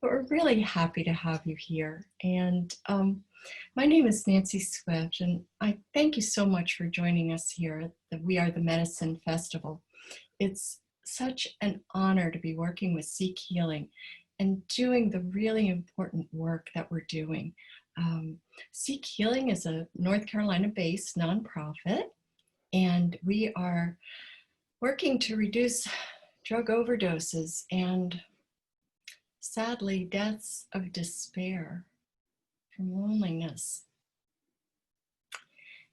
We're really happy to have you here. And my name is Nancy Swift, and I thank you so much for joining us here at the We Are the Medicine Festival. It's such an honor to be working with SeekHealing and doing the really important work that we're doing. SeekHealing is a North Carolina-based nonprofit, and we are working to reduce drug overdoses and sadly, deaths of despair from loneliness.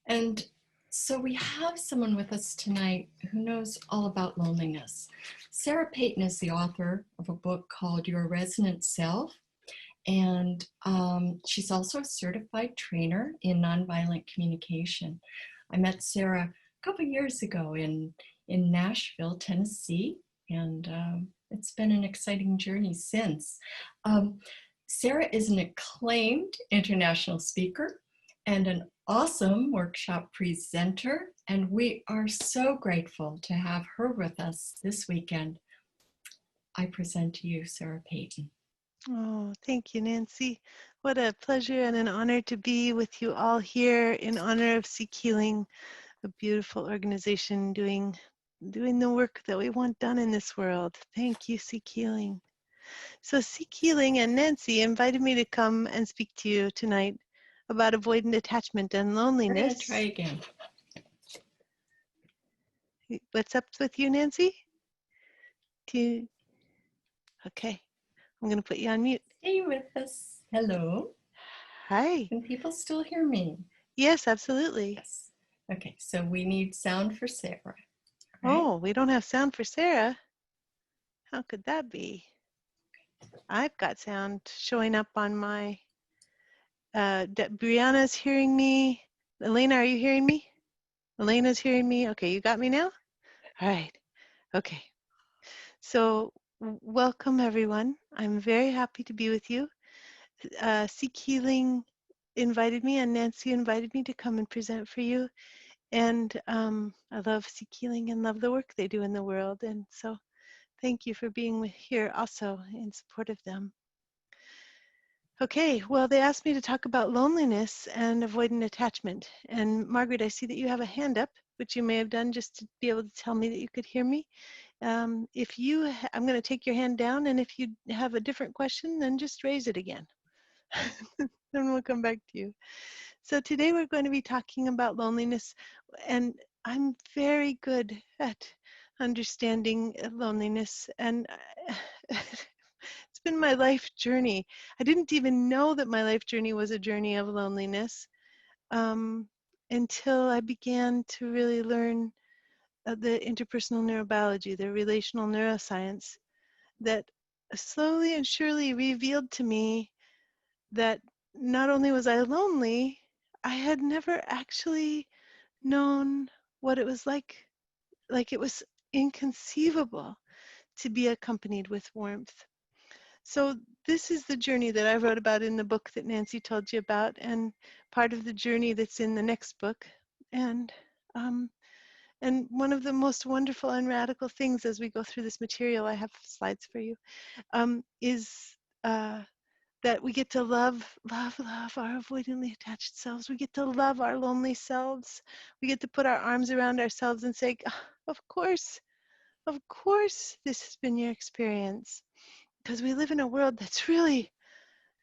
And so we have someone with us tonight who knows all about loneliness. Sarah Peyton is the author of a book called Your Resonant Self, and she's also a certified trainer in nonviolent communication. I met Sarah a couple years ago in Nashville, Tennessee, and it's been an exciting journey since. Sarah is an acclaimed international speaker and an awesome workshop presenter, and we are so grateful to have her with us this weekend. I present to you Sarah Peyton. Oh, thank you, Nancy. What a pleasure and an honor to be with you all here in honor of SeekHealing, a beautiful organization doing the work that we want done in this world. Thank you, SeekHealing. So SeekHealing and Nancy invited me to come and speak to you tonight about avoidant attachment and loneliness. We're going to try again. What's up with you, Nancy? Okay, I'm going to put you on mute. Stay with us. Hello. Hi. Can people still hear me? Yes, absolutely. Yes. Okay, so we need sound for Sarah. Right? Oh, we don't have sound for Sarah. How could that be? I've got sound showing up on my, Brianna's hearing me. Elena, are you hearing me? Elena's hearing me. Okay, you got me now? All right, okay. So welcome everyone. I'm very happy to be with you. SeekHealing invited me and Nancy invited me to come and present for you. And I love SeekHealing and love the work they do in the world. And so thank you for being here also in support of them. Okay, well, they asked me to talk about loneliness and avoidant attachment. And Margaret, I see that you have a hand up, which you may have done just to be able to tell me that you could hear me. I'm going to take your hand down, and if you have a different question, then just raise it again. Then we'll come back to you. So today we're going to be talking about loneliness, and I'm very good at understanding loneliness, and it's been my life journey. I didn't even know that my life journey was a journey of loneliness until I began to really learn the interpersonal neurobiology, the relational neuroscience, that slowly and surely revealed to me that not only was I lonely, I had never actually known what it was like it was inconceivable to be accompanied with warmth. So this is the journey that I wrote about in the book that Nancy told you about, and part of the journey that's in the next book. And one of the most wonderful and radical things as we go through this material, I have slides for you, is that we get to love our avoidantly attached selves. We get to love our lonely selves. We get to put our arms around ourselves and say, of course, this has been your experience. Because we live in a world that's really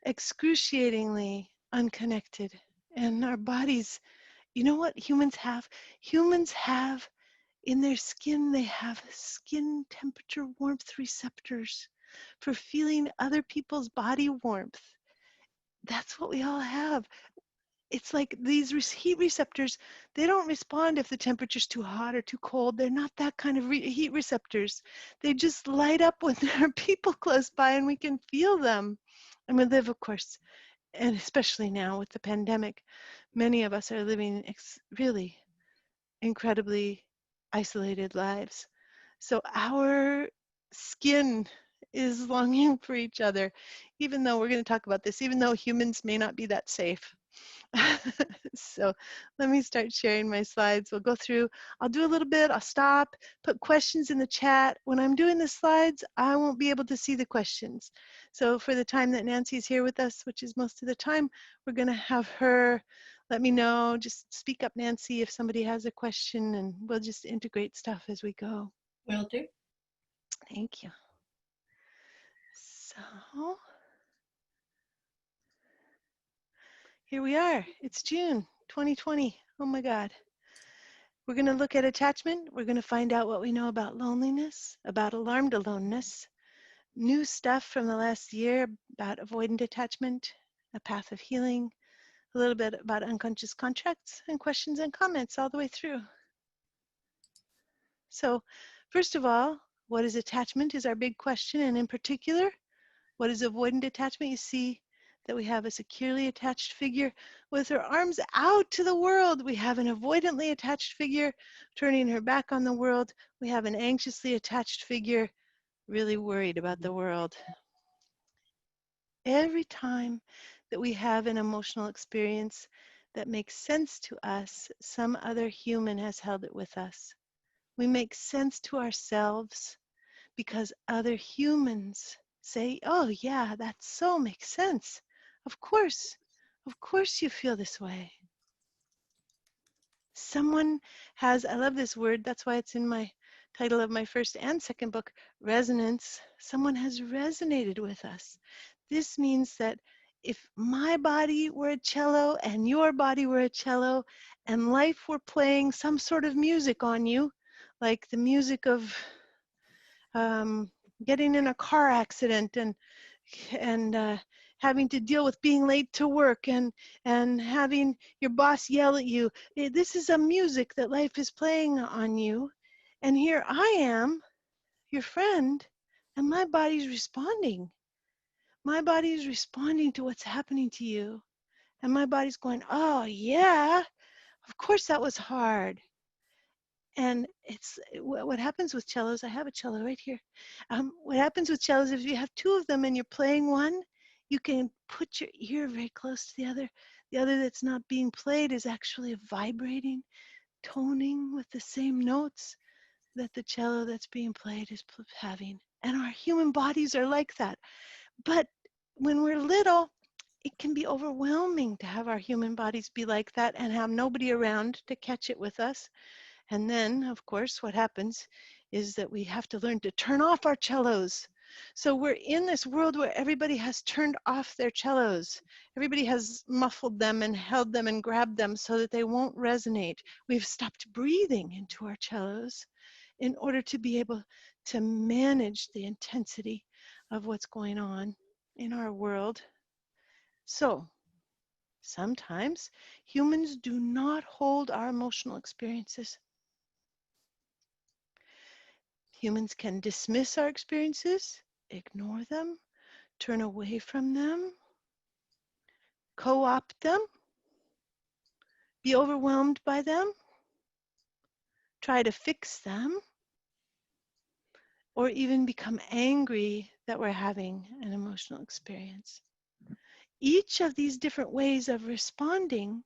excruciatingly unconnected. And our bodies, you know what humans have? Humans have in their skin, they have skin temperature warmth receptors for feeling other people's body warmth. That's what we all have. It's like these heat receptors, they don't respond if the temperature's too hot or too cold. They're not that kind of heat receptors. They just light up when there are people close by and we can feel them. And we live, of course, and especially now with the pandemic, many of us are living really incredibly isolated lives. So our skin is longing for each other, even though we're going to talk about this, even though humans may not be that safe. So let me start sharing my slides. We'll go through, I'll do a little bit, I'll stop, put questions in the chat. When I'm doing the slides, I won't be able to see the questions. So for the time that Nancy's here with us, which is most of the time, we're gonna have her let me know, just speak up, Nancy, if somebody has a question, and we'll just integrate stuff as we go. Will do. Thank you. So here we are. It's June 2020. Oh my God. We're going to look at attachment. We're going to find out what we know about loneliness, about alarmed aloneness, new stuff from the last year about avoidant attachment, a path of healing, a little bit about unconscious contracts, and questions and comments all the way through. So first of all, what is attachment is our big question, and in particular, what is avoidant attachment? You see that we have a securely attached figure with her arms out to the world. We have an avoidantly attached figure turning her back on the world. We have an anxiously attached figure really worried about the world. Every time that we have an emotional experience that makes sense to us, some other human has held it with us. We make sense to ourselves because other humans say, oh yeah, that so makes sense. Of course you feel this way. Someone has, I love this word, that's why it's in my title of my first and second book, resonance. Someone has resonated with us. This means that if my body were a cello and your body were a cello and life were playing some sort of music on you, like the music of getting in a car accident and having to deal with being late to work and having your boss yell at you. This is a music that life is playing on you. And here I am, your friend, and my body's responding. My body is responding to what's happening to you. And my body's going, oh yeah, of course that was hard. And it's what happens with cellos. I have a cello right here. What happens with cellos, if you have two of them and you're playing one, you can put your ear very close to the other. The other that's not being played is actually vibrating, toning with the same notes that the cello that's being played is having. And our human bodies are like that. But when we're little, it can be overwhelming to have our human bodies be like that and have nobody around to catch it with us. And then, of course, what happens is that we have to learn to turn off our cellos. So we're in this world where everybody has turned off their cellos. Everybody has muffled them and held them and grabbed them so that they won't resonate. We've stopped breathing into our cellos in order to be able to manage the intensity of what's going on in our world. So sometimes humans do not hold our emotional experiences. Humans can dismiss our experiences, ignore them, turn away from them, co-opt them, be overwhelmed by them, try to fix them, or even become angry that we're having an emotional experience. Each of these different ways of responding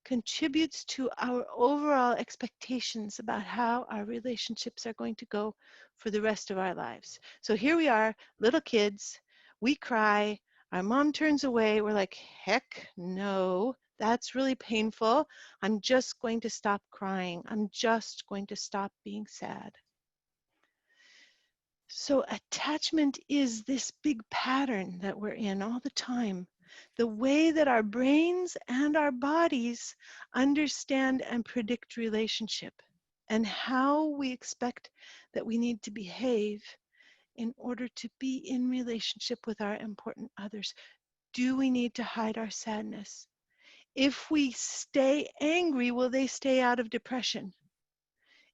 contributes to our overall expectations about how our relationships are going to go for the rest of our lives. So here we are, little kids, we cry, our mom turns away, we're like, heck no, that's really painful. I'm just going to stop crying. I'm just going to stop being sad. So attachment is this big pattern that we're in all the time. The way that our brains and our bodies understand and predict relationship and how we expect that we need to behave in order to be in relationship with our important others. Do we need to hide our sadness? If we stay angry, will they stay out of depression?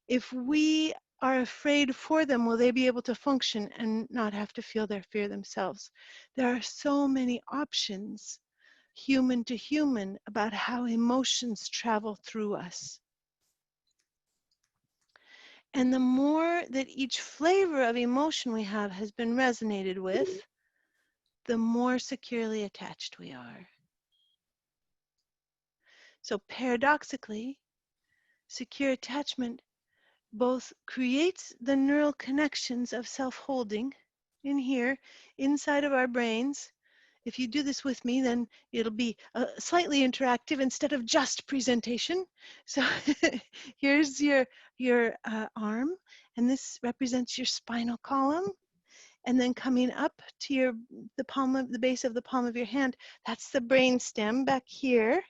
If we are afraid for them, will they be able to function and not have to feel their fear themselves? There are so many options, human to human, about how emotions travel through us. And the more that each flavor of emotion we have has been resonated with, the more securely attached we are. So paradoxically, secure attachment both creates the neural connections of self-holding in here, inside of our brains. If you do this with me, then it'll be slightly interactive instead of just presentation. So here's your arm, and this represents your spinal column. And then coming up to the base of the palm of your hand, that's the brain stem back here.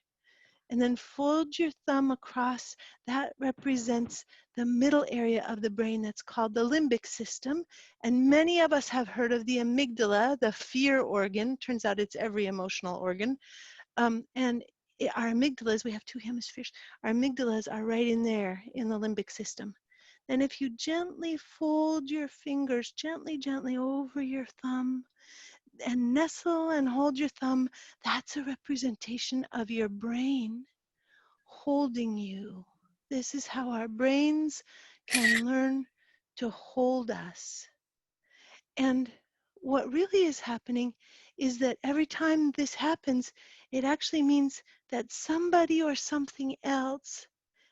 And then fold your thumb across. That represents the middle area of the brain that's called the limbic system. And many of us have heard of the amygdala, the fear organ. Turns out it's every emotional organ. Our amygdalas, we have two hemispheres. Our amygdalas are right in there in the limbic system. And if you gently fold your fingers, gently, gently over your thumb, and nestle and hold your thumb, that's a representation of your brain holding you. This is how our brains can learn to hold us. And what really is happening is that every time this happens, it actually means that somebody or something else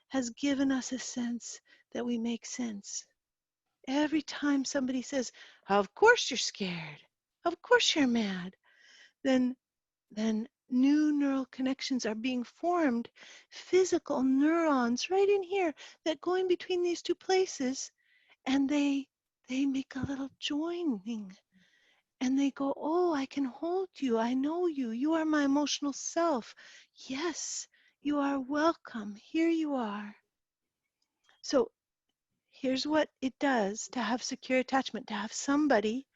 has given us a sense that we make sense. Every time somebody says, of course you're scared, of course you're mad, then new neural connections are being formed, physical neurons right in here that go in between these two places, and they make a little joining, and they go, oh, I can hold you, I know you, you are my emotional self. Yes, you are welcome, here you are. So here's what it does to have secure attachment, to have somebody.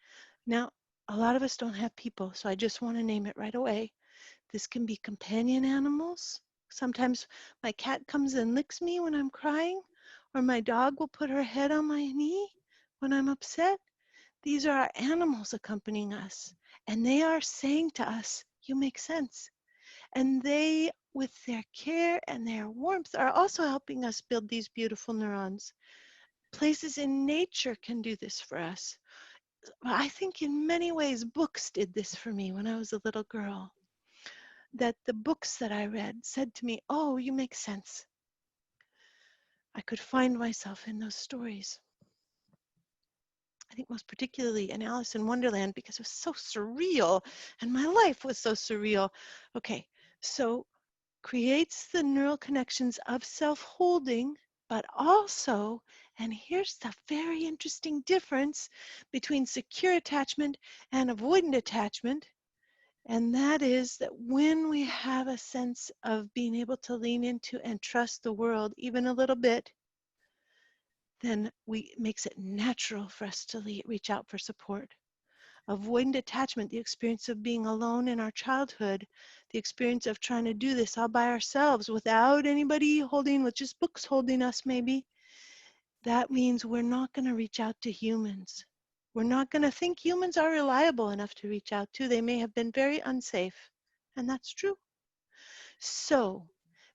Now, a lot of us don't have people, so I just want to name it right away. This can be companion animals. Sometimes my cat comes and licks me when I'm crying, or my dog will put her head on my knee when I'm upset. These are our animals accompanying us, and they are saying to us, you make sense. And they, with their care and their warmth, are also helping us build these beautiful neurons. Places in nature can do this for us. I think in many ways books did this for me when I was a little girl. That the books that I read said to me, oh, you make sense. I could find myself in those stories. I think most particularly in Alice in Wonderland because it was so surreal and my life was so surreal. Okay, so creates the neural connections of self-holding, but also, and here's the very interesting difference between secure attachment and avoidant attachment, and that is that when we have a sense of being able to lean into and trust the world even a little bit, then it makes it natural for us to reach out for support. Avoidant attachment, the experience of being alone in our childhood, the experience of trying to do this all by ourselves without anybody holding, with just books holding us maybe, that means we're not going to reach out to humans. We're not going to think humans are reliable enough to reach out to. They may have been very unsafe, and that's true. So,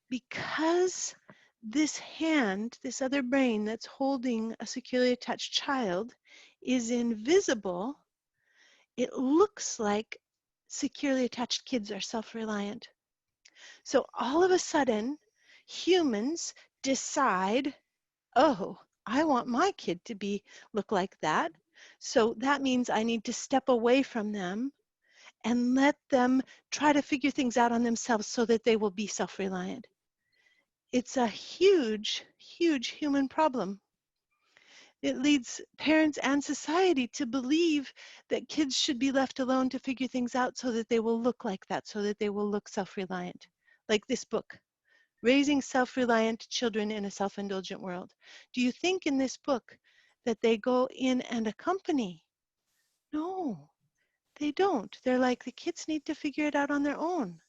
because this hand, this other brain that's holding a securely attached child, is invisible, it looks like securely attached kids are self-reliant. So all of a sudden, humans decide, oh, I want my kid to look like that. So that means I need to step away from them and let them try to figure things out on themselves so that they will be self-reliant. It's a huge, huge human problem. It leads parents and society to believe that kids should be left alone to figure things out so that they will look like that, so that they will look self-reliant. Like this book, Raising Self-Reliant Children in a Self-Indulgent World. Do you think in this book that they go in and accompany? No, they don't. They're like, the kids need to figure it out on their own.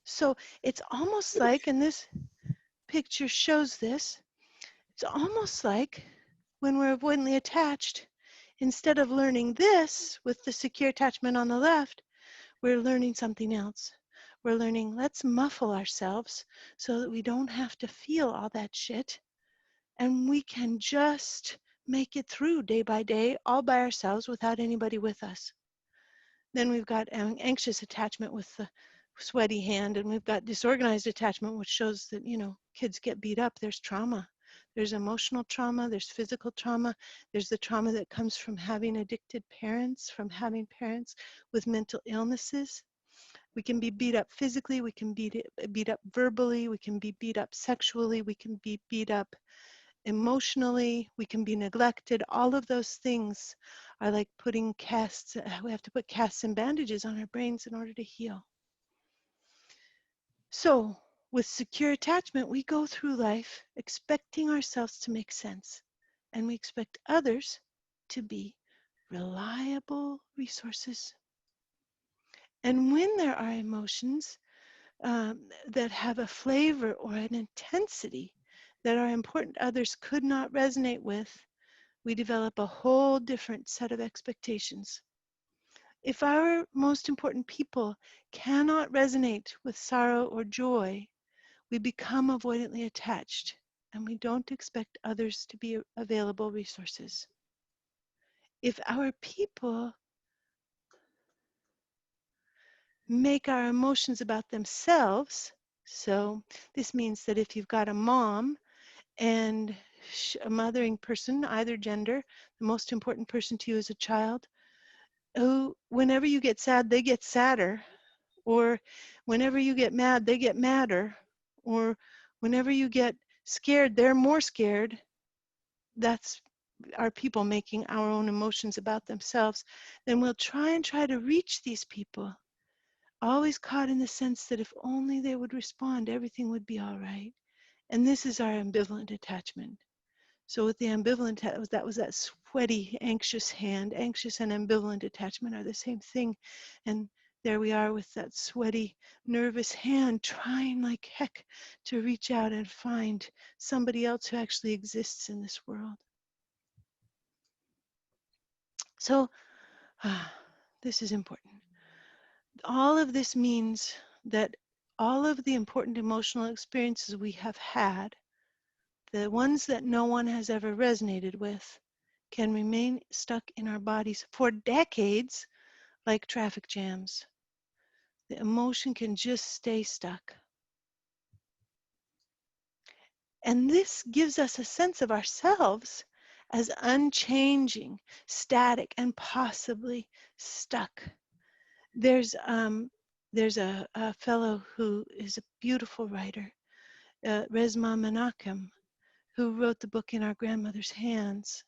So it's almost like, and this picture shows this, it's almost like when we're avoidantly attached, instead of learning this with the secure attachment on the left, we're learning something else. We're learning, let's muffle ourselves so that we don't have to feel all that shit, and we can just make it through day by day all by ourselves without anybody with us. Then we've got anxious attachment with the sweaty hand, and we've got disorganized attachment, which shows that, kids get beat up. There's trauma. There's emotional trauma, there's physical trauma, there's the trauma that comes from having addicted parents, from having parents with mental illnesses. We can be beat up physically, we can be beat up verbally, we can be beat up sexually, we can be beat up emotionally, we can be neglected. All of those things are like putting casts. We have to put casts and bandages on our brains in order to heal. So with secure attachment, we go through life expecting ourselves to make sense, and we expect others to be reliable resources. And when there are emotions that have a flavor or an intensity that are important others could not resonate with, we develop a whole different set of expectations. If our most important people cannot resonate with sorrow or joy, we become avoidantly attached, and we don't expect others to be available resources. If our people make our emotions about themselves, so this means that if you've got a mom and a mothering person, either gender, the most important person to you as a child, who, whenever you get sad, they get sadder, or whenever you get mad, they get madder, or whenever you get scared, they're more scared. That's our people making our own emotions about themselves. Then we'll try to reach these people, always caught in the sense that if only they would respond, everything would be all right. And this is our ambivalent attachment. So with the ambivalent, that was that sweaty, anxious hand. Anxious and ambivalent attachment are the same thing. And there we are with that sweaty, nervous hand trying like heck to reach out and find somebody else who actually exists in this world. So this is important. All of this means that all of the important emotional experiences we have had, the ones that no one has ever resonated with, can remain stuck in our bodies for decades, like traffic jams. The emotion can just stay stuck. And this gives us a sense of ourselves as unchanging, static, and possibly stuck. There's a fellow who is a beautiful writer, Resmaa Menakem, who wrote the book In Our Grandmother's Hands.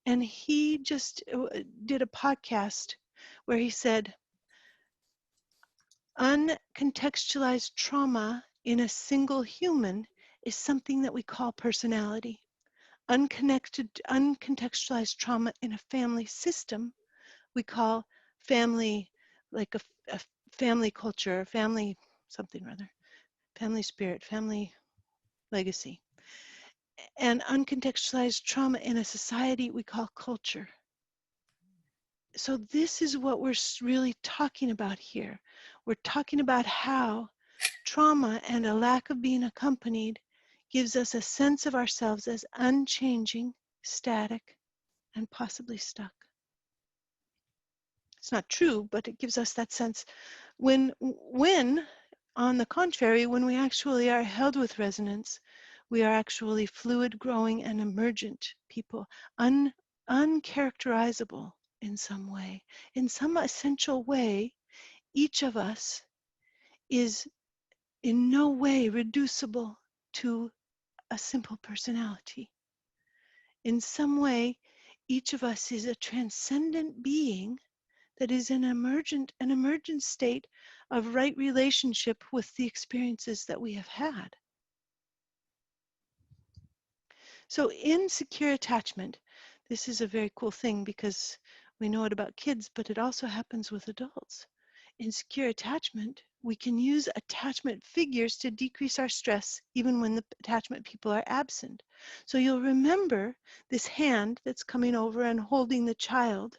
And he just did a podcast where he said, uncontextualized trauma in a single human is something that we call personality. Uncontextualized trauma in a family system we call family, like a family culture, family something or other, family spirit, family legacy. And uncontextualized trauma in a society we call culture. So this is what we're really talking about here. We're talking about how trauma and a lack of being accompanied gives us a sense of ourselves as unchanging, static, and possibly stuck. It's not true, but it gives us that sense. When on the contrary, when we actually are held with resonance, we are actually fluid, growing, and emergent people, uncharacterizable in some way. In some essential way, each of us is in no way reducible to a simple personality. In some way, each of us is a transcendent being that is an emergent state of right relationship with the experiences that we have had. So in secure attachment, this is a very cool thing because we know it about kids, but it also happens with adults. In secure attachment, we can use attachment figures to decrease our stress even when the attachment people are absent. So you'll remember this hand that's coming over and holding the child.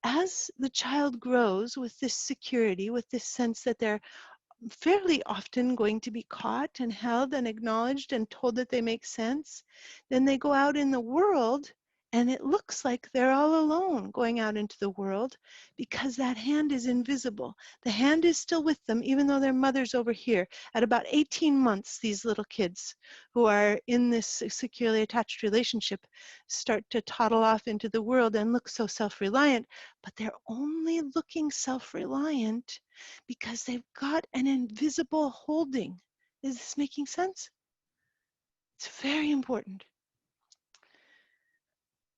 As the child grows with this security, with this sense that they're fairly often going to be caught and held and acknowledged and told that they make sense, then they go out in the world And it looks like they're all alone going out into the world because that hand is invisible. The hand is still with them, even though their mother's over here. At about 18 months, these little kids who are in this securely attached relationship start to toddle off into the world and look so self-reliant, but they're only looking self-reliant because they've got an invisible holding. Is this making sense? It's very important.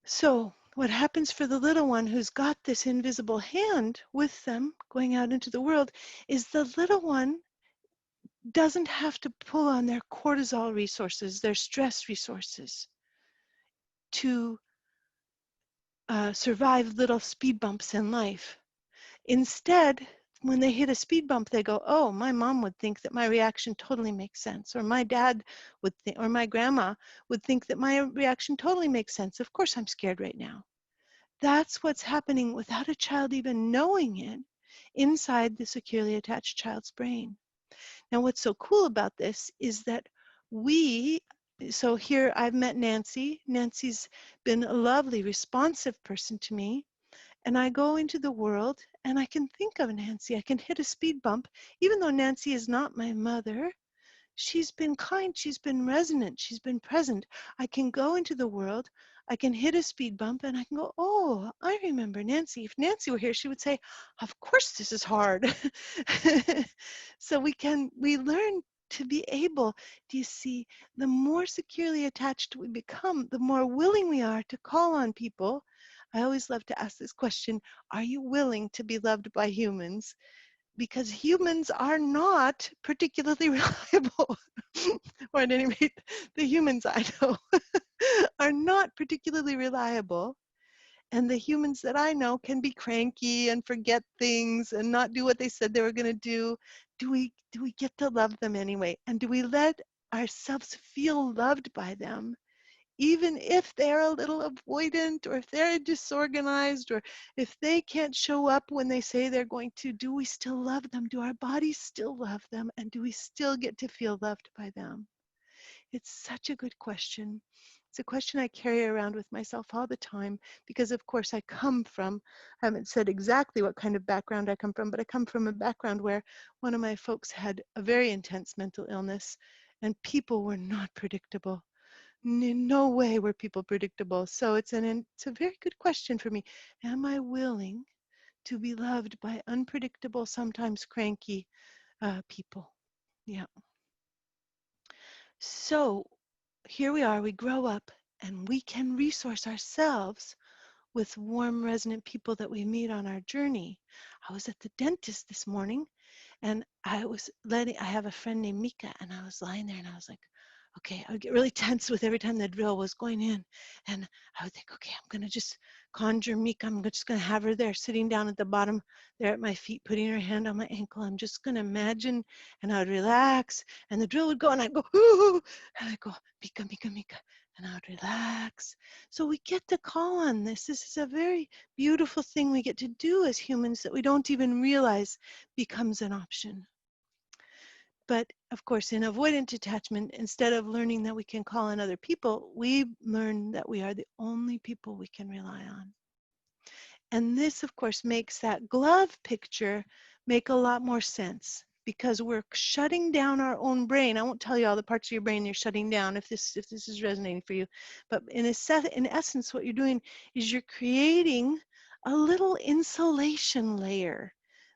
So what happens for the little one who's got this invisible hand with them going out into the world is the little one doesn't have to pull on their cortisol resources, their stress resources, to survive little speed bumps in life. Instead, when they hit a speed bump, they go, oh, my mom would think that my reaction totally makes sense, or my dad would think, or my grandma would think that my reaction totally makes sense. Of course I'm scared right now. That's what's happening without a child even knowing it inside the securely attached child's brain. Now, what's so cool about this is that so here I've met Nancy. Nancy's been a lovely, responsive person to me. And I go into the world and I can think of Nancy. I can hit a speed bump, even though Nancy is not my mother. She's been kind, she's been resonant, she's been present. I can go into the world, I can hit a speed bump, and I can go, oh, I remember Nancy. If Nancy were here, she would say, of course this is hard. So we learn to be able, do you see, the more securely attached we become, the more willing we are to call on people. I always love to ask this question, are you willing to be loved by humans? Because humans are not particularly reliable, or at any rate, the humans I know are not particularly reliable. And the humans that I know can be cranky and forget things and not do what they said they were going to do. Do we get to love them anyway? And do we let ourselves feel loved by them? Even if they're a little avoidant, or if they're disorganized, or if they can't show up when they say they're going to, do we still love them? Do our bodies still love them? And do we still get to feel loved by them? It's such a good question. It's a question I carry around with myself all the time because, of course, I haven't said exactly what kind of background I come from, but I come from a background where one of my folks had a very intense mental illness and people were not predictable. In no way were people predictable. So it's a very good question for me. Am I willing to be loved by unpredictable, sometimes cranky people? Yeah. So here we are, we grow up and we can resource ourselves with warm, resonant people that we meet on our journey. I was at the dentist this morning and I have a friend named Mika, and I was lying there and I was like, okay, I would get really tense with every time the drill was going in. And I would think, okay, I'm gonna just conjure Mika. I'm just gonna have her there sitting down at the bottom there at my feet, putting her hand on my ankle. I'm just gonna imagine, and I would relax and the drill would go and I'd go, ooh, and I'd go, Mika, Mika, Mika, and I would relax. So we get to call on this. This is a very beautiful thing we get to do as humans that we don't even realize becomes an option. But of course, in avoidant attachment, instead of learning that we can call on other people, we learn that we are the only people we can rely on. And this, of course, makes that glove picture make a lot more sense because we're shutting down our own brain. I won't tell you all the parts of your brain you're shutting down if this is resonating for you. But in essence, what you're doing is you're creating a little insulation layer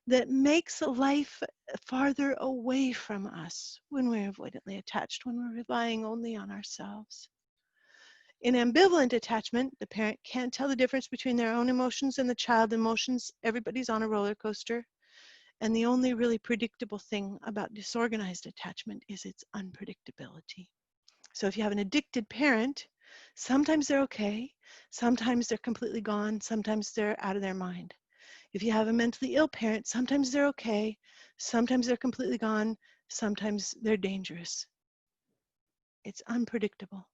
that makes life farther away from us when we're avoidantly attached, when we're relying only on ourselves. In ambivalent attachment, the parent can't tell the difference between their own emotions and the child emotions. Everybody's on a roller coaster. And the only really predictable thing about disorganized attachment is its unpredictability. So if you have an addicted parent, sometimes they're okay, sometimes they're completely gone, sometimes they're out of their mind. If you have a mentally ill parent, sometimes they're okay, sometimes they're completely gone, sometimes they're dangerous. It's unpredictable.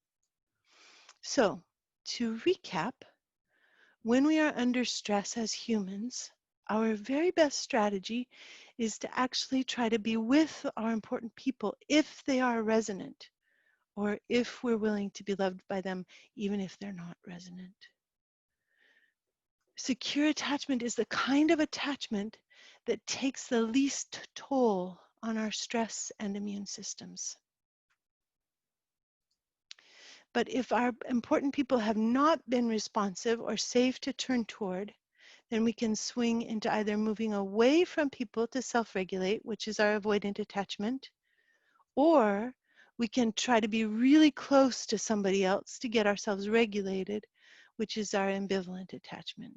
So, to recap, when we are under stress as humans, our very best strategy is to actually try to be with our important people if they are resonant, or if we're willing to be loved by them, even if they're not resonant. Secure attachment is the kind of attachment that takes the least toll on our stress and immune systems. But if our important people have not been responsive or safe to turn toward, then we can swing into either moving away from people to self-regulate, which is our avoidant attachment, or we can try to be really close to somebody else to get ourselves regulated, which is our ambivalent attachment.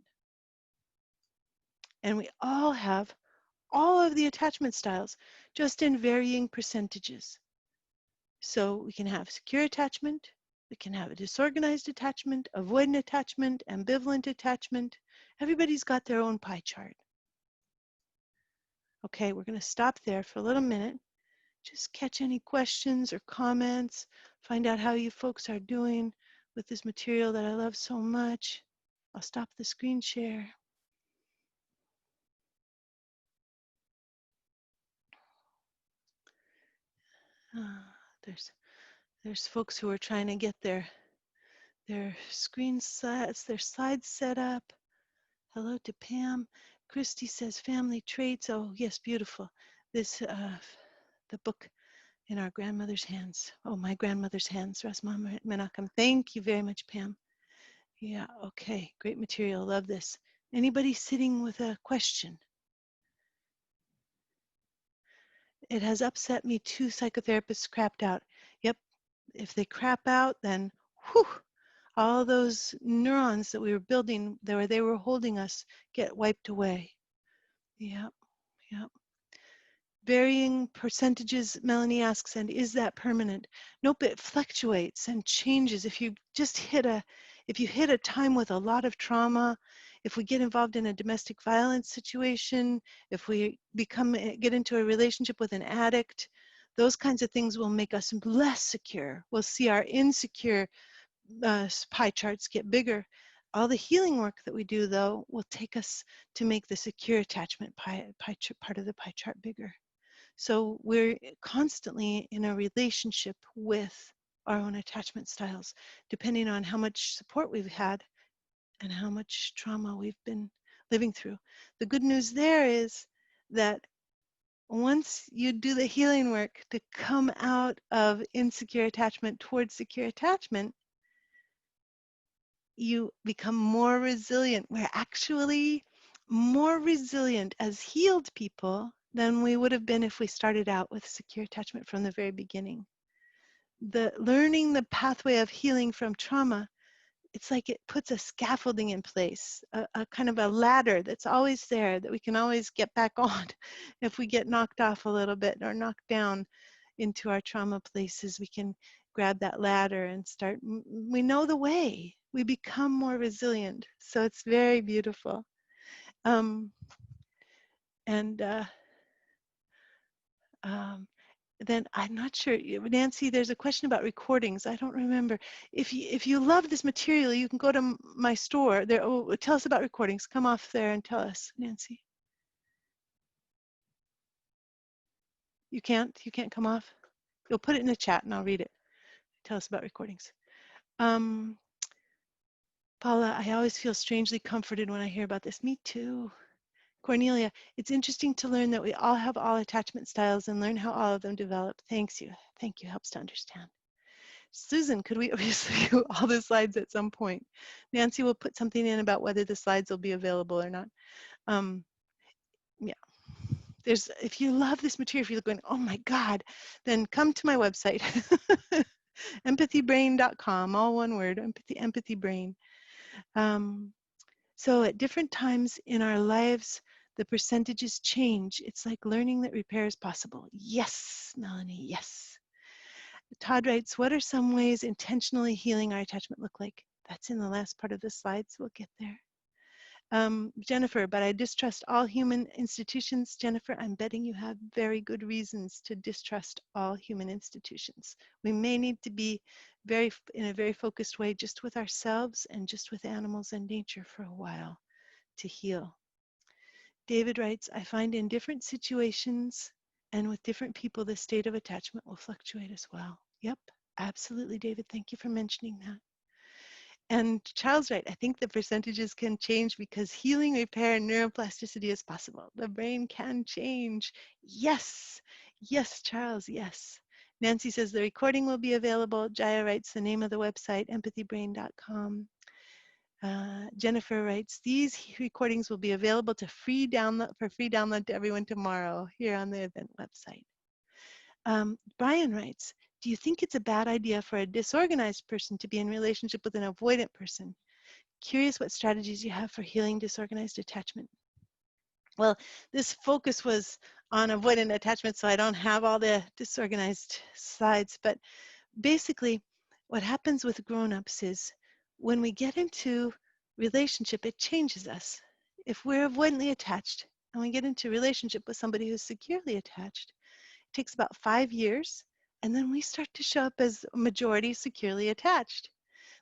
And we all have all of the attachment styles, just in varying percentages. So we can have secure attachment, we can have a disorganized attachment, avoidant attachment, ambivalent attachment. Everybody's got their own pie chart. Okay, we're going to stop there for a little minute. Just catch any questions or comments, find out how you folks are doing with this material that I love so much. I'll stop the screen share. There's folks who are trying to get their screen sets, their slides set up. Hello to Pam. Christy says family traits. Oh yes, beautiful. This the book in our grandmother's hands. Oh, my grandmother's hands. Rasma Menachem. Thank you very much, Pam. Yeah. Okay. Great material. Love this. Anybody sitting with a question? It has upset me. 2 psychotherapists crapped out. Yep. If they crap out, then whew, all those neurons that we were building, where they were holding us, get wiped away. Yep, yep. Varying percentages, Melanie asks, and is that permanent? Nope, it fluctuates and changes. If you just hit a time with a lot of trauma, if we get involved in a domestic violence situation, if we get into a relationship with an addict, those kinds of things will make us less secure. We'll see our insecure pie charts get bigger. All the healing work that we do, though, will take us to make the secure attachment part of the pie chart bigger. So we're constantly in a relationship with our own attachment styles, depending on how much support we've had and how much trauma we've been living through. The good news there is that once you do the healing work to come out of insecure attachment towards secure attachment, you become more resilient. We're actually more resilient as healed people than we would have been if we started out with secure attachment from the very beginning. Learning the pathway of healing from trauma, it's like it puts a scaffolding in place, a kind of a ladder that's always there that we can always get back on if we get knocked off a little bit or knocked down into our trauma places. We can grab that ladder and start. We know the way. We become more resilient. So it's very beautiful. Then I'm not sure, Nancy, there's a question about recordings. I don't remember. If you love this material, you can go to my store. There, tell us about recordings. Come off there and tell us, Nancy. You can't come off? You'll put it in the chat and I'll read it. Tell us about recordings. Paula, I always feel strangely comforted when I hear about this. Me too. Cornelia, it's interesting to learn that we all have all attachment styles and learn how all of them develop. Thank you. Thank you. Helps to understand. Susan, could we review all the slides at some point? Nancy will put something in about whether the slides will be available or not. Yeah. If you love this material, if you're going, oh my God, then come to my website, empathybrain.com, all one word, empathy brain. So at different times in our lives, the percentages change. It's like learning that repair is possible. Yes, Melanie, yes. Todd writes, what are some ways intentionally healing our attachment look like? That's in the last part of the slides. We'll get there. Jennifer, but I distrust all human institutions. Jennifer, I'm betting you have very good reasons to distrust all human institutions. We may need to be in a very focused way just with ourselves and just with animals and nature for a while to heal. David writes, I find in different situations and with different people, the state of attachment will fluctuate as well. Yep, absolutely, David. Thank you for mentioning that. And Charles right, I think the percentages can change because healing, repair, and neuroplasticity is possible. The brain can change. Yes, yes, Charles, yes. Nancy says the recording will be available. Jaya writes the name of the website, empathybrain.com. Jennifer writes, these recordings will be available for free download to everyone tomorrow here on the event website. Brian writes, do you think it's a bad idea for a disorganized person to be in relationship with an avoidant person? Curious what strategies you have for healing disorganized attachment. Well, this focus was on avoidant attachment, so I don't have all the disorganized slides, but basically what happens with grown-ups is when we get into relationship, it changes us. If we're avoidantly attached and we get into relationship with somebody who's securely attached, it takes about 5 years, and then we start to show up as majority securely attached.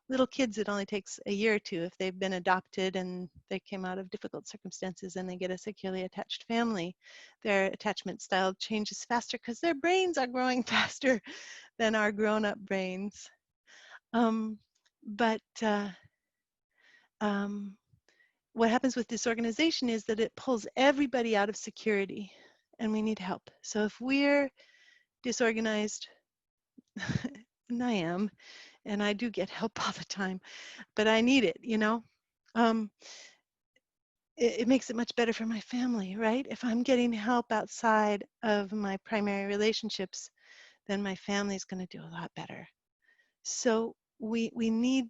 Little kids, it only takes a year or two if they've been adopted and they came out of difficult circumstances and they get a securely attached family. Their attachment style changes faster because their brains are growing faster than our grown-up brains. What happens with disorganization is that it pulls everybody out of security, and we need help. So if we're disorganized, and I am, and I do get help all the time, but I need it, you know. It makes it much better for my family, right? If I'm getting help outside of my primary relationships, then my family is going to do a lot better. So we need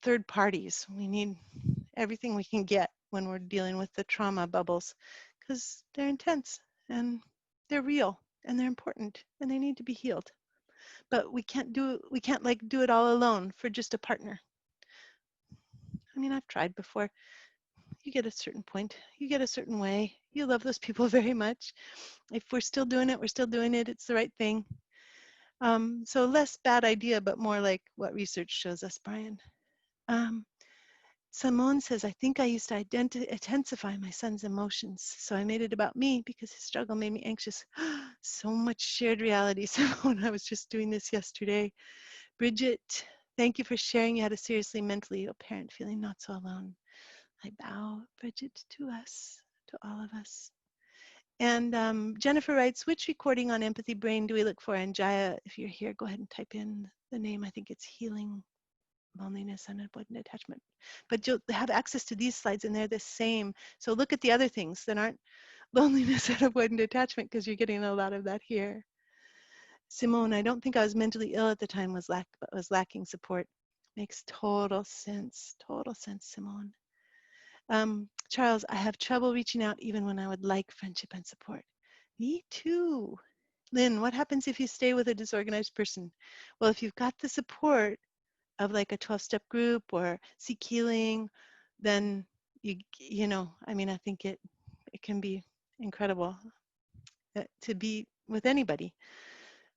third parties. We need everything we can get when we're dealing with the trauma bubbles, because they're intense and they're real and they're important and they need to be healed. But we can't do it all alone for just a partner. I mean, I've tried before. You get a certain point, you get a certain way, you love those people very much. If we're still doing it, we're still doing it. It's the right thing. So less bad idea, but more like what research shows us, Brian. Simone says, I think I used to intensify my son's emotions, so I made it about me because his struggle made me anxious. So much shared reality, Simone. I was just doing this yesterday. Bridget, thank you for sharing. You had a seriously mentally ill parent feeling not so alone. I bow, Bridget, to us, to all of us. And Jennifer writes, which recording on Empathy Brain do we look for? And Jaya, if you're here, go ahead and type in the name. I think it's Healing Loneliness and Avoidant Attachment. But you'll have access to these slides and they're the same. So look at the other things that aren't loneliness and avoidant attachment because you're getting a lot of that here. Simone, I don't think I was mentally ill at the time, but was lacking support. Makes total sense, Simone. Charles, I have trouble reaching out even when I would like friendship and support. Me too. Lynn, what happens if you stay with a disorganized person? Well, if you've got the support of like a 12-step group or SeekHealing, then you know, I mean, I think it can be incredible to be with anybody.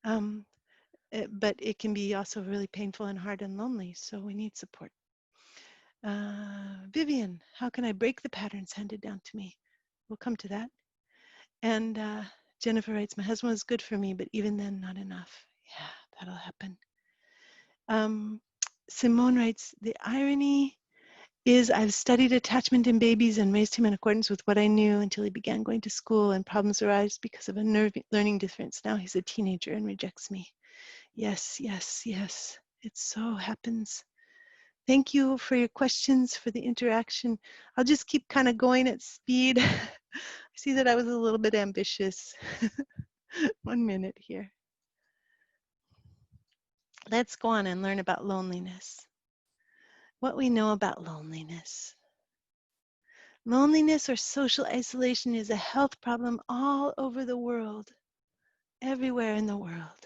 But it can be also really painful and hard and lonely, so we need support. Vivian, how can I break the patterns handed down to me? We'll come to that. And Jennifer writes, my husband was good for me, but even then, not enough. Yeah, that'll happen. Simone writes, the irony is I've studied attachment in babies and raised him in accordance with what I knew until he began going to school and problems arise because of a learning difference. Now he's a teenager and rejects me. Yes, yes, yes. It so happens. Thank you for your questions, for the interaction. I'll just keep kind of going at speed. I see that I was a little bit ambitious. 1 minute here. Let's go on and learn about loneliness. What we know about loneliness. Loneliness or social isolation is a health problem all over the world, everywhere in the world.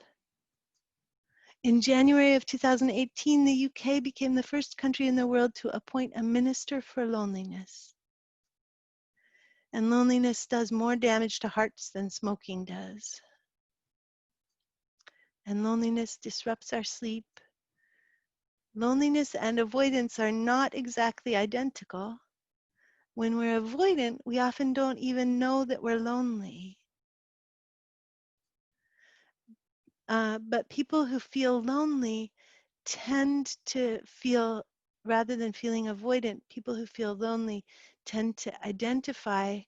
In January of 2018, the UK became the first country in the world to appoint a minister for loneliness. And loneliness does more damage to hearts than smoking does. And loneliness disrupts our sleep. Loneliness and avoidance are not exactly identical. When we're avoidant, we often don't even know that we're lonely. But people who feel lonely tend to feel rather than feeling avoidant, people who feel lonely tend to identify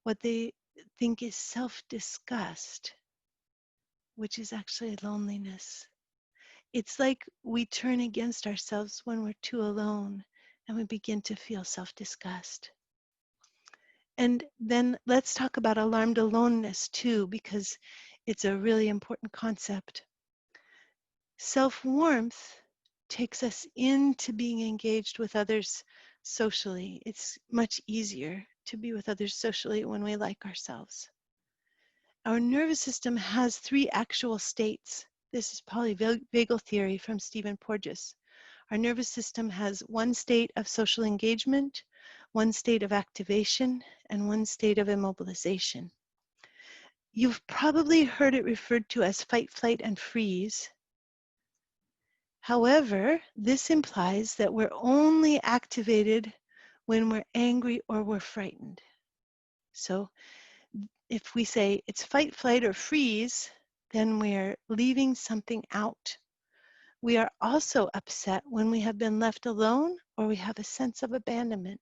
what they think is self-disgust, which is actually loneliness. It's like we turn against ourselves when we're too alone and we begin to feel self-disgust. And then let's talk about alarmed aloneness too, because it's a really important concept. Self-warmth takes us into being engaged with others socially. It's much easier to be with others socially when we like ourselves. Our nervous system has three actual states. This is Polyvagal Theory from Stephen Porges. Our nervous system has one state of social engagement, one state of activation, and one state of immobilization. You've probably heard it referred to as fight, flight, and freeze. However, this implies that we're only activated when we're angry or we're frightened. So if we say it's fight, flight, or freeze, then we're leaving something out. We are also upset when we have been left alone or we have a sense of abandonment.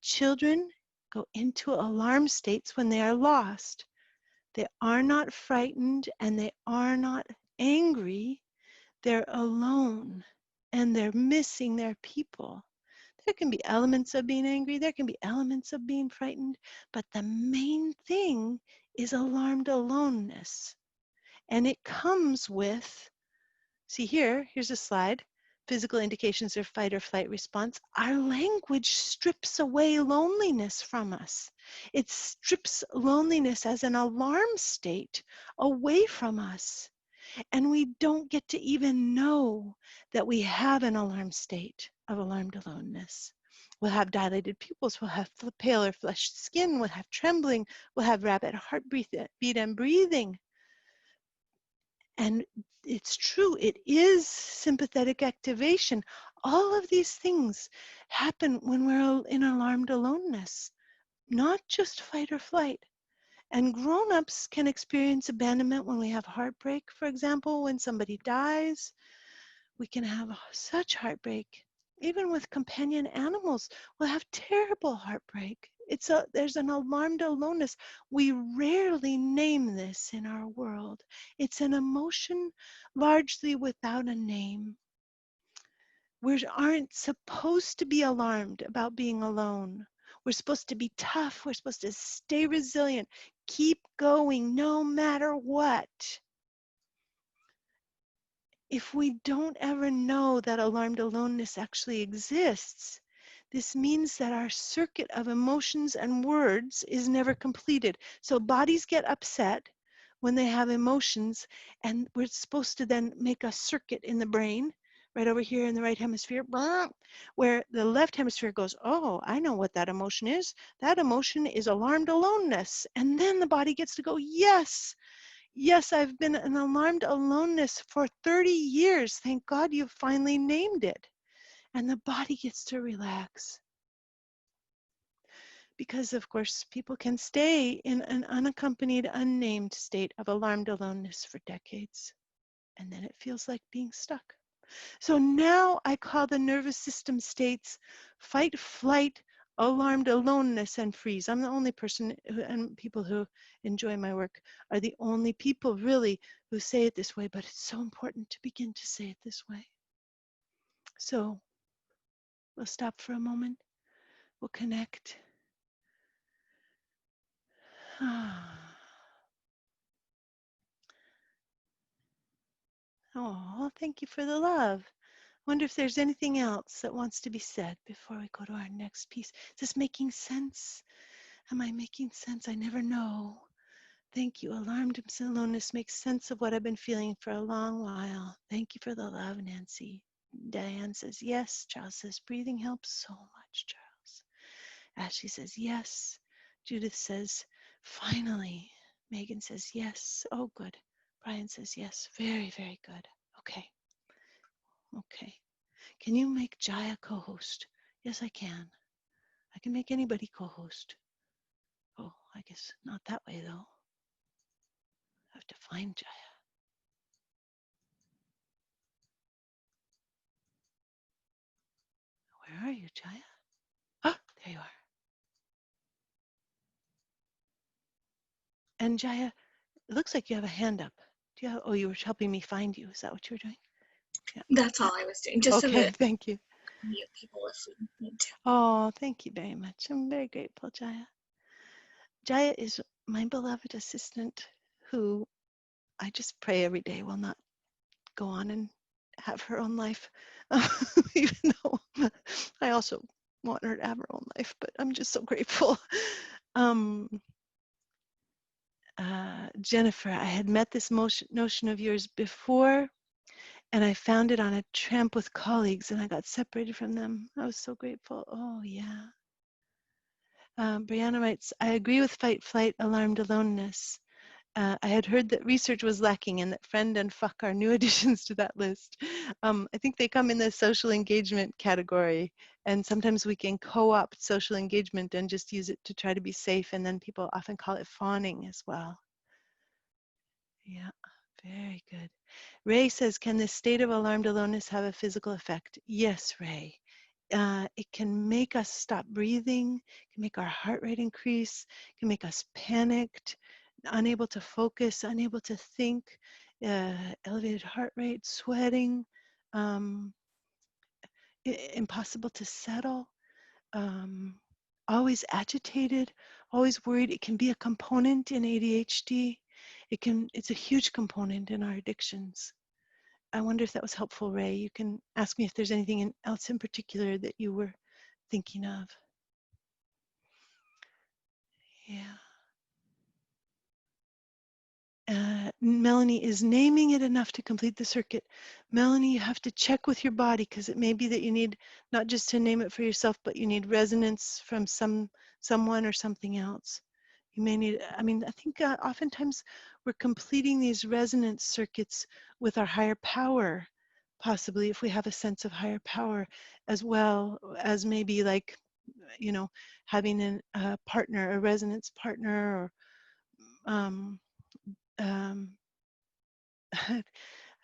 Children go into alarm states when they are lost. They are not frightened and they are not angry. They're alone and they're missing their people. There can be elements of being angry, there can be elements of being frightened, but the main thing is alarmed aloneness. And it comes with, see here's a slide, physical indications of fight or flight response. Our language strips away loneliness from us. It strips loneliness as an alarm state away from us. And we don't get to even know that we have an alarm state of alarmed aloneness. We'll have dilated pupils, we'll have paler flushed skin, we'll have trembling, we'll have rapid heartbeat and breathing. And it's true, it is sympathetic activation. All of these things happen when we're in alarmed aloneness, not just fight or flight. And grown-ups can experience abandonment when we have heartbreak. For example, when somebody dies, we can have such heartbreak. Even with companion animals, we'll have terrible heartbreak. There's an alarmed aloneness. We rarely name this in our world. It's an emotion largely without a name. We aren't supposed to be alarmed about being alone. We're supposed to be tough. We're supposed to stay resilient. Keep going no matter what. If we don't ever know that alarmed aloneness actually exists, this means that our circuit of emotions and words is never completed. So bodies get upset when they have emotions, and we're supposed to then make a circuit in the brain, right over here in the right hemisphere, where the left hemisphere goes, oh, I know what that emotion is. That emotion is alarmed aloneness. And then the body gets to go, yes, I've been in alarmed aloneness for 30 years. Thank God you've finally named it. And the body gets to relax. Because, of course, people can stay in an unaccompanied, unnamed state of alarmed aloneness for decades. And then it feels like being stuck. So now I call the nervous system states fight, flight, alarmed aloneness, and freeze. I'm the only person, and people who enjoy my work are the only people really who say it this way, but it's so important to begin to say it this way. So we'll stop for a moment. We'll connect. Oh, thank you for the love. Wonder if there's anything else that wants to be said before we go to our next piece. Is this making sense? Am I making sense? I never know. Thank you. Alarmed aloneness makes sense of what I've been feeling for a long while. Thank you for the love, Nancy. Diane says, yes. Charles says, breathing helps so much, Charles. Ashley says, yes. Judith says, finally. Megan says, yes. Oh, good. Brian says, yes. Very, very good. Okay. Okay. Can you make Jaya co-host? Yes, I can. I can make anybody co-host. Oh, I guess not that way, though. I have to find Jaya. Where are you, Jaya? Ah, there you are. And Jaya, it looks like you have a hand up. Do you have, oh, you were helping me find you. Is that what you were doing? Yeah. That's all I was doing, just so Okay, that thank you. mute people if we need to. Oh, thank you very much. I'm very grateful, Jaya. Jaya is my beloved assistant who I just pray every day will not go on and have her own life, even though I also want her to have her own life, but I'm just so grateful. Um, Jennifer, I had met this notion of yours before, and I found it on a tramp with colleagues, and I got separated from them. I was so grateful. Oh, yeah. Brianna writes, I agree with fight, flight, alarmed aloneness. I had heard that research was lacking and that friend and fuck are new additions to that list. I think they come in the social engagement category, and sometimes we can co-opt social engagement and just use it to try to be safe, and then people often call it fawning as well. Yeah, very good. Ray says, can this state of alarmed aloneness have a physical effect? Yes, Ray. It can make us stop breathing, can make our heart rate increase, can make us panicked, unable to focus, unable to think, elevated heart rate, sweating, impossible to settle, always agitated, always worried. It can be a component in ADHD. It's a huge component in our addictions. I wonder if that was helpful, Ray. You can ask me if there's anything else in particular that you were thinking of. Yeah. Melanie, is naming it enough to complete the circuit? Melanie, you have to check with your body, because it may be that you need not just to name it for yourself, but you need resonance from someone or something else. You may need, I mean, I think oftentimes we're completing these resonance circuits with our higher power, possibly if we have a sense of higher power, as well as maybe like, you know, having a partner, a resonance partner, or I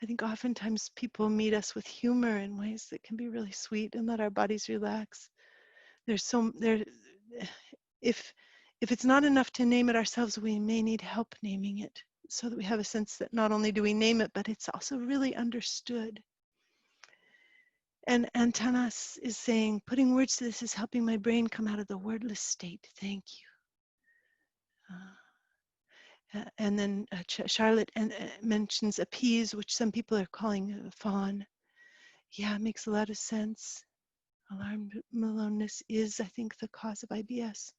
think oftentimes people meet us with humor in ways that can be really sweet and let our bodies relax. If it's not enough to name it ourselves, we may need help naming it, so that we have a sense that not only do we name it, but it's also really understood. And Antanas is saying, putting words to this is helping my brain come out of the wordless state. Thank you. And then Charlotte mentions appease, which some people are calling fawn. Yeah, it makes a lot of sense. Alarmed aloneness is, I think, the cause of IBS.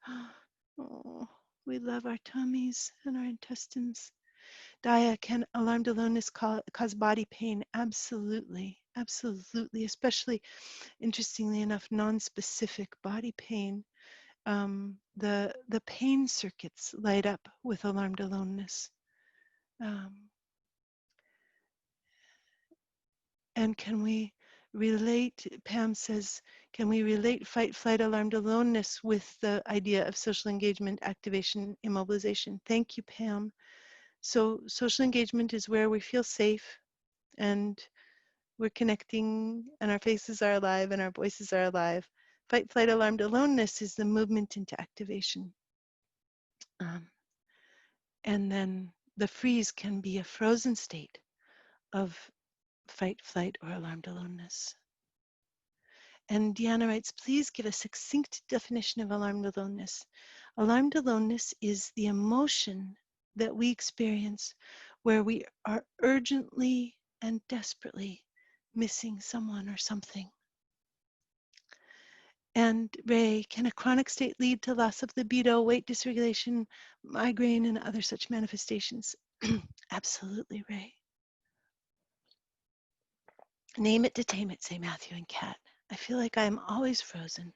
Oh, we love our tummies and our intestines. Dia, can alarmed aloneness cause body pain? Absolutely, absolutely, especially, interestingly enough, non-specific body pain. The pain circuits light up with alarmed aloneness. And can we relate, Pam says, can we relate fight, flight, alarmed aloneness with the idea of social engagement, activation, immobilization? Thank you, Pam. So social engagement is where we feel safe and we're connecting and our faces are alive and our voices are alive. Fight, flight, alarmed aloneness is the movement into activation. And then the freeze can be a frozen state of fight, flight, or alarmed aloneness. And Deanna writes, please give a succinct definition of alarmed aloneness. Alarmed aloneness is the emotion that we experience where we are urgently and desperately missing someone or something. And Ray, can a chronic state lead to loss of libido, weight dysregulation, migraine, and other such manifestations? Absolutely, Ray. Name it to tame it, say Matthew and Kat. I feel like I'm always frozen.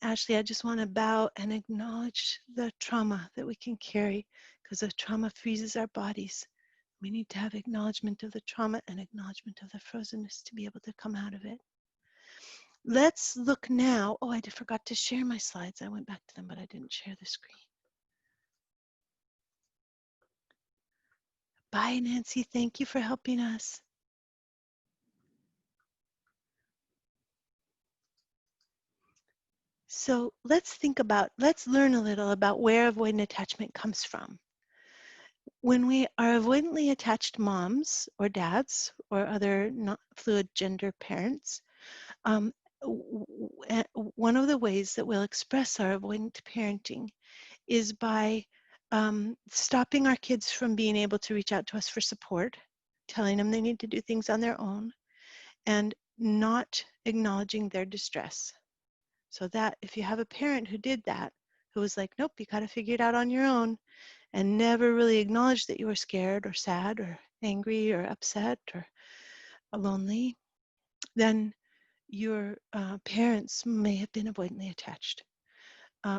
Ashley, I just want to bow and acknowledge the trauma that we can carry, because the trauma freezes our bodies. We need to have acknowledgement of the trauma and acknowledgement of the frozenness to be able to come out of it. Let's look now. Oh, I forgot to share my slides. I went back to them, but I didn't share the screen. Bye, Nancy. Thank you for helping us. So let's learn a little about where avoidant attachment comes from. When we are avoidantly attached moms or dads or other not fluid gender parents, one of the ways that we'll express our avoidant parenting is by stopping our kids from being able to reach out to us for support, telling them they need to do things on their own, and not acknowledging their distress. So that if you have a parent who did that, who was like, nope, you got to figure it out on your own, and never really acknowledged that you were scared or sad or angry or upset or lonely, then your parents may have been avoidantly attached.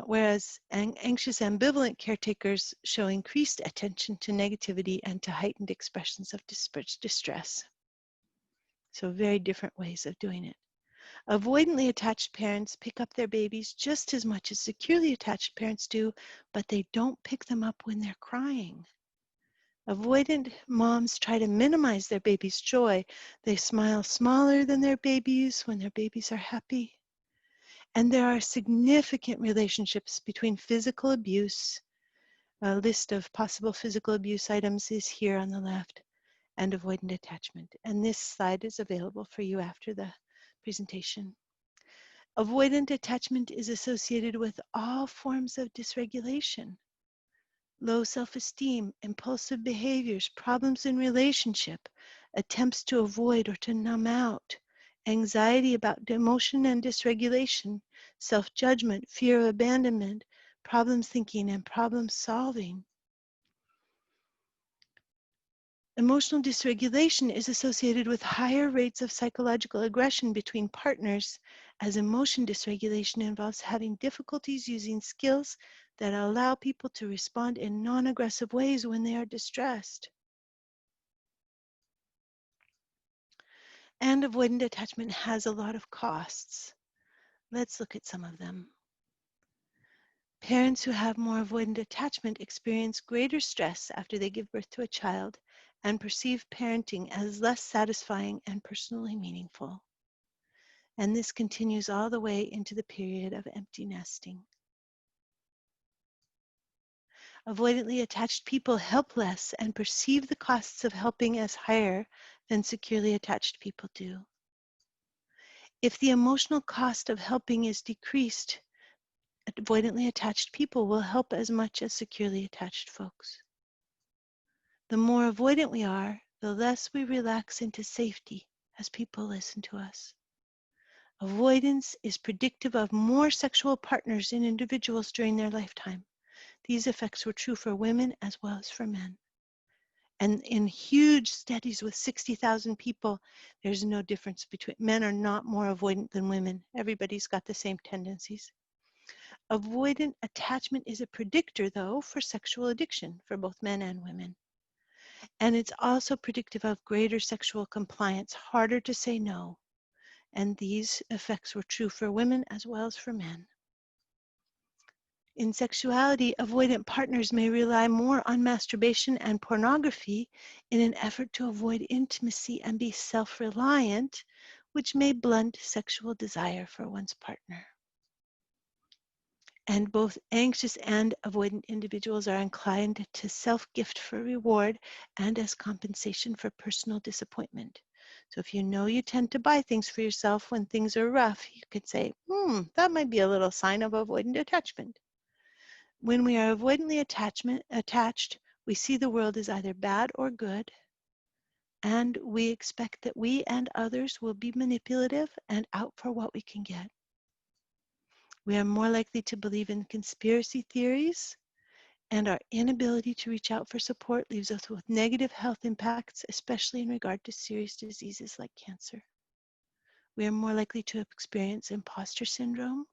Whereas anxious ambivalent caretakers show increased attention to negativity and to heightened expressions of distress. So very different ways of doing it. Avoidantly attached parents pick up their babies just as much as securely attached parents do, but they don't pick them up when they're crying. Avoidant moms try to minimize their baby's joy. They smile smaller than their babies when their babies are happy. And there are significant relationships between physical abuse. A list of possible physical abuse items is here on the left, and avoidant attachment. And this slide is available for you after the presentation. Avoidant attachment is associated with all forms of dysregulation. Low self-esteem, impulsive behaviors, problems in relationship, attempts to avoid or to numb out, anxiety about emotion and dysregulation, self-judgment, fear of abandonment, problem thinking, and problem solving. Emotional dysregulation is associated with higher rates of psychological aggression between partners, as emotion dysregulation involves having difficulties using skills that allow people to respond in non-aggressive ways when they are distressed. And avoidant attachment has a lot of costs. Let's look at some of them. Parents who have more avoidant attachment experience greater stress after they give birth to a child and perceive parenting as less satisfying and personally meaningful. And this continues all the way into the period of empty nesting. Avoidantly attached people help less and perceive the costs of helping as higher than securely attached people do. If the emotional cost of helping is decreased, avoidantly attached people will help as much as securely attached folks. The more avoidant we are, the less we relax into safety as people listen to us. Avoidance is predictive of more sexual partners in individuals during their lifetime. These effects were true for women as well as for men. And in huge studies with 60,000 people, there's no difference between men are not more avoidant than women. Everybody's got the same tendencies. Avoidant attachment is a predictor, though, for sexual addiction for both men and women. And it's also predictive of greater sexual compliance, harder to say no. And these effects were true for women as well as for men. In sexuality, avoidant partners may rely more on masturbation and pornography in an effort to avoid intimacy and be self-reliant, which may blunt sexual desire for one's partner. And both anxious and avoidant individuals are inclined to self-gift for reward and as compensation for personal disappointment. So if you know you tend to buy things for yourself when things are rough, you could say, that might be a little sign of avoidant attachment. When we are avoidantly attached, we see the world as either bad or good, and we expect that we and others will be manipulative and out for what we can get. We are more likely to believe in conspiracy theories, and our inability to reach out for support leaves us with negative health impacts, especially in regard to serious diseases like cancer. We are more likely to experience imposter syndrome,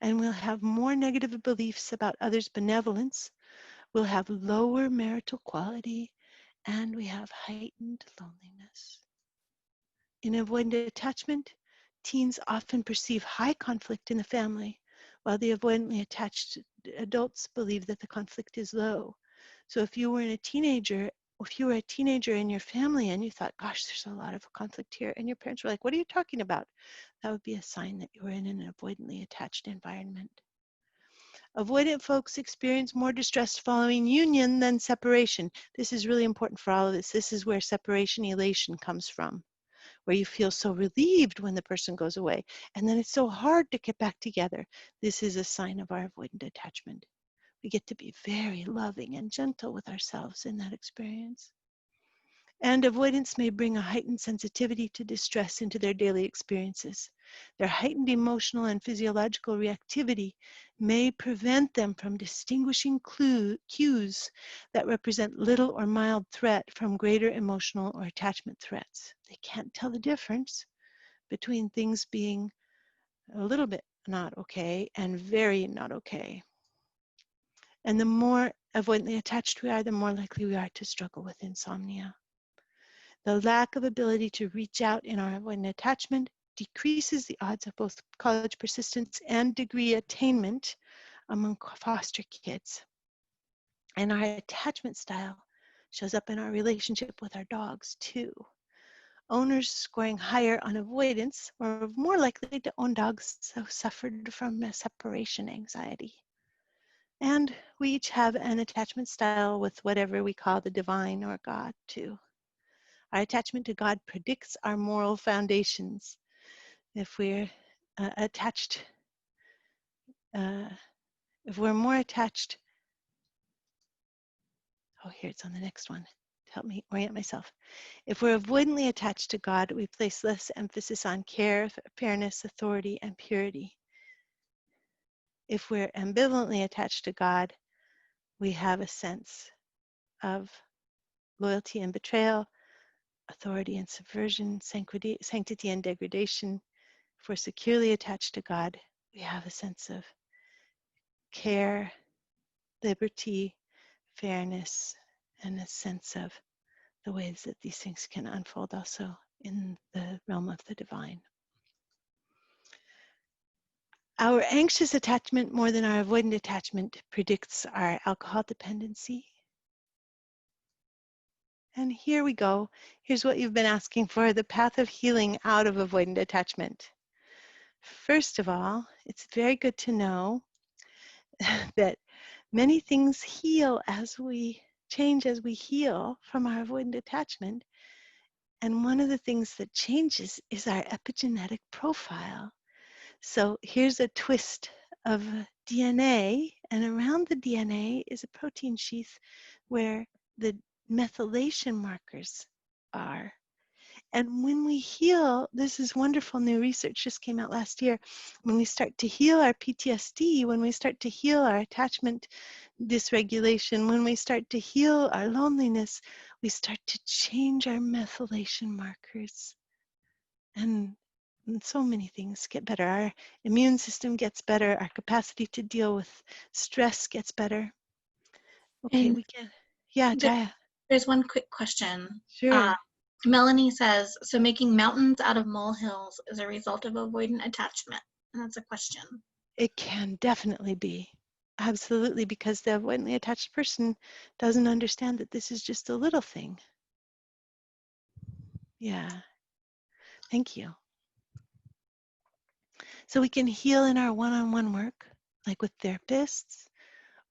and we'll have more negative beliefs about others' benevolence. We'll have lower marital quality, and we have heightened loneliness. In avoidant attachment, teens often perceive high conflict in the family, while the avoidantly attached adults believe that the conflict is low. So if you were a teenager if you were a teenager in your family and you thought, gosh, there's a lot of conflict here, and your parents were like, what are you talking about? That would be a sign that you were in an avoidantly attached environment. Avoidant folks experience more distress following union than separation. This is really important for all of this. This is where separation elation comes from, where you feel so relieved when the person goes away, and then it's so hard to get back together. This is a sign of our avoidant attachment. We get to be very loving and gentle with ourselves in that experience. And avoidance may bring a heightened sensitivity to distress into their daily experiences. Their heightened emotional and physiological reactivity may prevent them from distinguishing cues that represent little or mild threat from greater emotional or attachment threats. They can't tell the difference between things being a little bit not okay and very not okay. And the more avoidantly attached we are, the more likely we are to struggle with insomnia. The lack of ability to reach out in our avoidant attachment decreases the odds of both college persistence and degree attainment among foster kids. And our attachment style shows up in our relationship with our dogs too. Owners scoring higher on avoidance are more likely to own dogs who suffered from separation anxiety. And we each have an attachment style with whatever we call the divine or God too. Our attachment to God predicts our moral foundations. If we're attached, if we're more attached, oh, here it's on the next one to help me orient myself. If we're avoidantly attached to God, we place less emphasis on care, fairness, authority, and purity. If we're ambivalently attached to God, we have a sense of loyalty and betrayal, authority and subversion, sanctity and degradation. If we're securely attached to God, we have a sense of care, liberty, fairness, and a sense of the ways that these things can unfold also in the realm of the divine. Our anxious attachment more than our avoidant attachment predicts our alcohol dependency. And here we go. Here's what you've been asking for, the path of healing out of avoidant attachment. First of all, it's very good to know that many things heal as we change, as we heal from our avoidant attachment. And one of the things that changes is our epigenetic profile. So here's a twist of DNA, and around the DNA is a protein sheath where the methylation markers are. And when we heal, this is wonderful new research just came out last year, when we start to heal our PTSD, when we start to heal our attachment dysregulation, when we start to heal our loneliness, we start to change our methylation markers. And so many things get better. Our immune system gets better. Our capacity to deal with stress gets better. Okay, And we can, yeah, Jaya. there's one quick question. Sure. Melanie says, so making mountains out of molehills is a result of avoidant attachment? And that's a question. It can definitely be. Absolutely, because the avoidantly attached person doesn't understand that this is just a little thing. Yeah. Thank you. So we can heal in our one-on-one work, like with therapists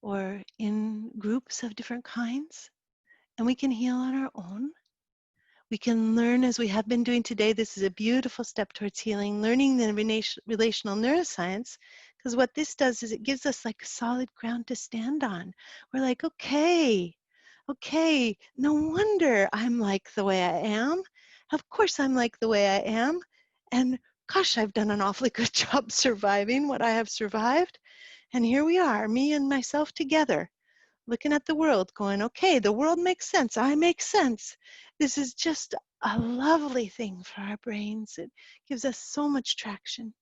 or in groups of different kinds. And we can heal on our own. We can learn, as we have been doing today. This is a beautiful step towards healing, learning the relational neuroscience, because what this does is it gives us like solid ground to stand on. We're like, okay, no wonder I'm like the way I am. Of course I'm like the way I am. And gosh, I've done an awfully good job surviving what I have survived. And here we are, me and myself together, looking at the world going, okay, the world makes sense. I make sense. This is just a lovely thing for our brains. It gives us so much traction.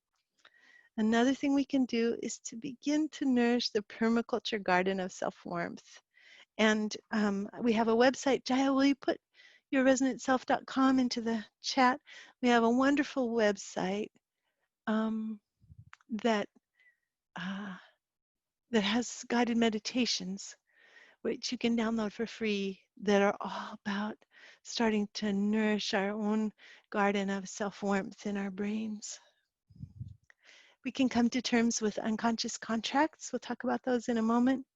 Another thing we can do is to begin to nourish the permaculture garden of self-warmth. And we have a website. Jaya, will you put yourresonantself.com into the chat? We have a wonderful website that has guided meditations which you can download for free, that are all about starting to nourish our own garden of self-warmth in our brains. We can come to terms with unconscious contracts. We'll talk about those in a moment.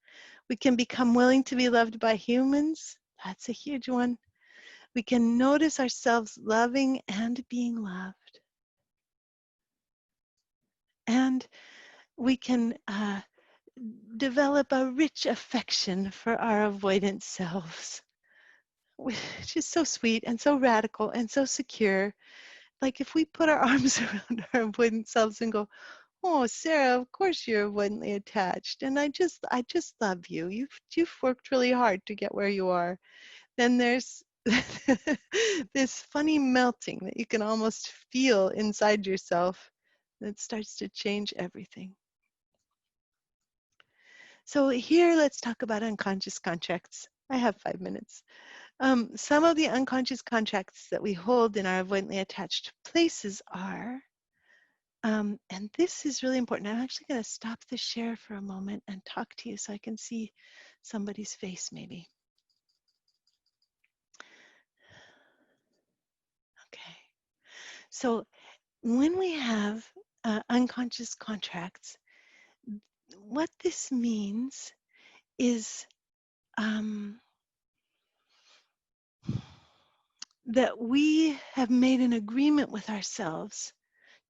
We can become willing to be loved by humans. That's a huge one. We can notice ourselves loving and being loved. And we can develop a rich affection for our avoidant selves, which is so sweet and so radical and so secure. Like if we put our arms around our avoidant selves and go, "Oh, Sarah, of course you're avoidantly attached, and I just love you. You've worked really hard to get where you are." Then there's this funny melting that you can almost feel inside yourself that starts to change everything. So here, let's talk about unconscious contracts. I have 5 minutes. Some of the unconscious contracts that we hold in our avoidantly attached places are, and this is really important. I'm actually going to stop the share for a moment and talk to you so I can see somebody's face maybe. Okay. So when we have unconscious contracts, what this means is that we have made an agreement with ourselves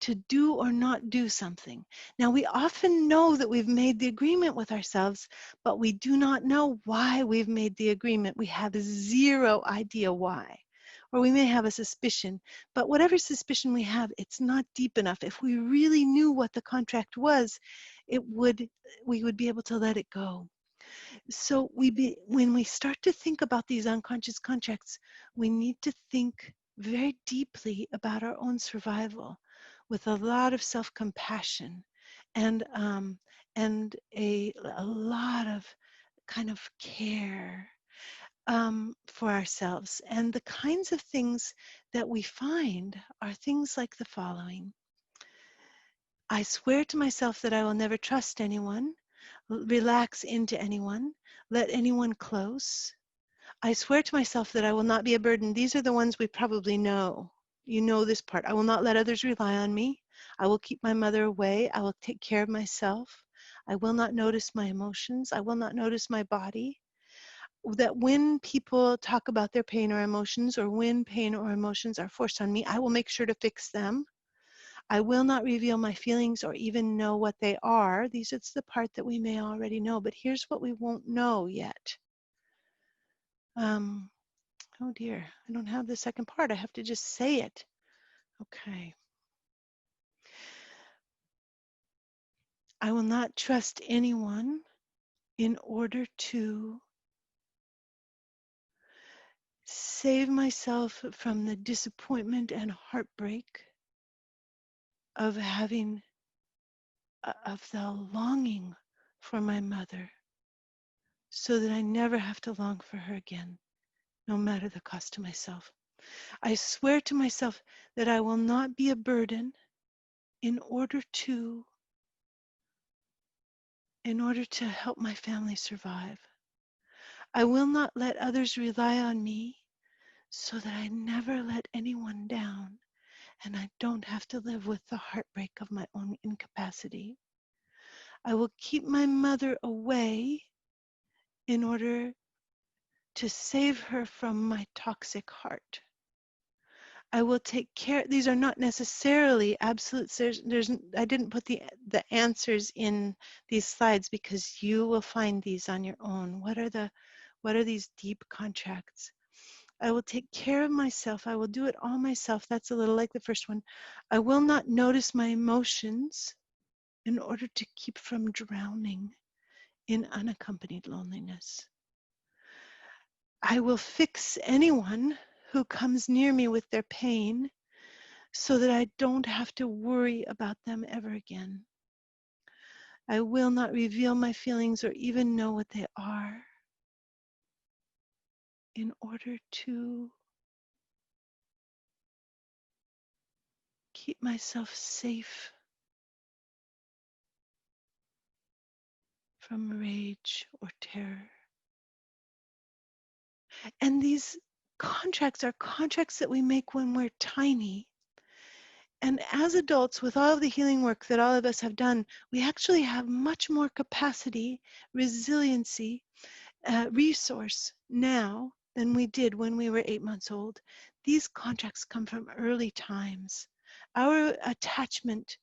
to do or not do something. Now, we often know that we've made the agreement with ourselves, but we do not know why we've made the agreement. We have zero idea why. Or we may have a suspicion, but whatever suspicion we have, it's not deep enough. If we really knew what the contract was, we would be able to let it go. So when we start to think about these unconscious contracts, we need to think very deeply about our own survival with a lot of self-compassion and a lot of kind of care for ourselves. And the kinds of things that we find are things like the following. I swear to myself that I will never trust anyone, relax into anyone, let anyone close. I swear to myself that I will not be a burden. These are the ones we probably know. You know this part. I will not let others rely on me. I will keep my mother away. I will take care of myself. I will not notice my emotions. I will not notice my body. That when people talk about their pain or emotions, or when pain or emotions are forced on me, I will make sure to fix them. I will not reveal my feelings or even know what they are. These is the part that we may already know, but here's what we won't know yet. Oh dear, I don't have the second part. I have to just say it. Okay. I will not trust anyone in order to save myself from the disappointment and heartbreak of having, of the longing for my mother, so that I never have to long for her again, no matter the cost to myself. I swear to myself that I will not be a burden in order to help my family survive. I will not let others rely on me, so that I never let anyone down and I don't have to live with the heartbreak of my own incapacity. I will keep my mother away in order to save her from my toxic heart. I will take care. These are not necessarily absolute. I didn't put the answers in these slides because you will find these on your own. What are these deep contracts? I will take care of myself. I will do it all myself. That's a little like the first one. I will not notice my emotions in order to keep from drowning in unaccompanied loneliness. I will fix anyone who comes near me with their pain so that I don't have to worry about them ever again. I will not reveal my feelings or even know what they are in order to keep myself safe from rage or terror. And these contracts are contracts that we make when we're tiny. And as adults, with all of the healing work that all of us have done, we actually have much more capacity, resiliency, resource now than we did when we were 8 months old. These contracts come from early times. Our attachment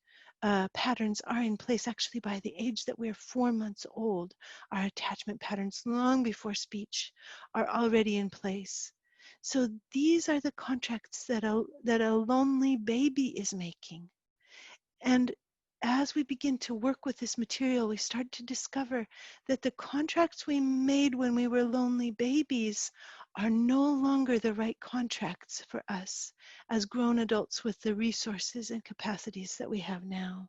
patterns are in place actually by the age that we're 4 months old. Our attachment patterns, long before speech, are already in place. So these are the contracts that a lonely baby is making. And as we begin to work with this material, we start to discover that the contracts we made when we were lonely babies are no longer the right contracts for us as grown adults with the resources and capacities that we have now.